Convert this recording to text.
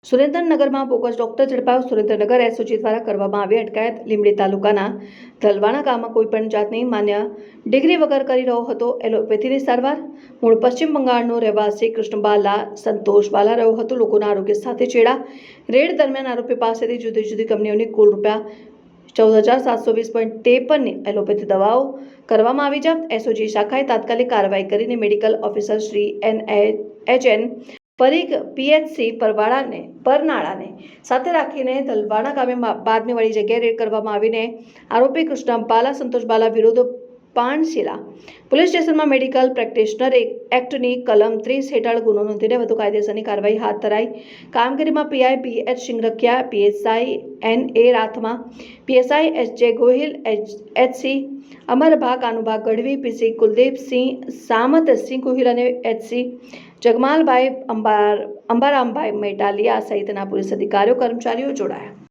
સુરેન્દ્રનગરમાં bogus doctor ઝડપાયો। Surendranagar SOG દ્વારા કરવામાં આવી અટકાયત। લીંબડી તાલુકાના ધલવાણા ગામમાં કોઈપણ જાતની માન્ય ડિગ્રી વગર કરી રહ્યો હતો એલોપેથીની સારવાર। મૂળ પશ્ચિમ બંગાળનો રહેવાસી કૃષ્ણબાલા સંતોષબાલા રહ્યો હતો। લોકોના આરોગ્ય સાથે ચેડા। રેડ દરમિયાન આરોપી પાસેથી જુદી જુદી કંપનીઓની કુલ ₹14,720.53ની એલોપેથી દવાઓ કરવામાં આવી જપ્ત। એસઓજી શાખાએ તાત્કાલિક કાર્યવાહી કરીને medical officer Shri HN Parikh PHC પરનાળાને સાથે રાખીને ધલવાણા ગામે બાદની વાળી જગ્યાએ રેડ કરવામાં આવીને આરોપી કૃષ્ણબાલા સંતોષબાલા વિરુદ્ધ પાણશીલા પોલીસ સ્ટેશનમાં મેડિકલ પ્રેક્ટિશનર એક્ટની કલમ 30 હેઠળ ગુનો નોંધીને વધુ કાયદેસરની કાર્યવાહી હાથ ધરાઈ। કામગીરીમાં PI BH Singarkhiya, PSI NA Rathma, PSI SJ Gohil, HC Amarbha Kanubha Gadhvi, PC Kuldeepsinh Samatsinh Gohil અને HC જગમાલભાઈ અંબારામભાઈ મેટાલિયા સહિતના પોલીસ અધિકારીઓ કર્મચારીઓ જોડાયા।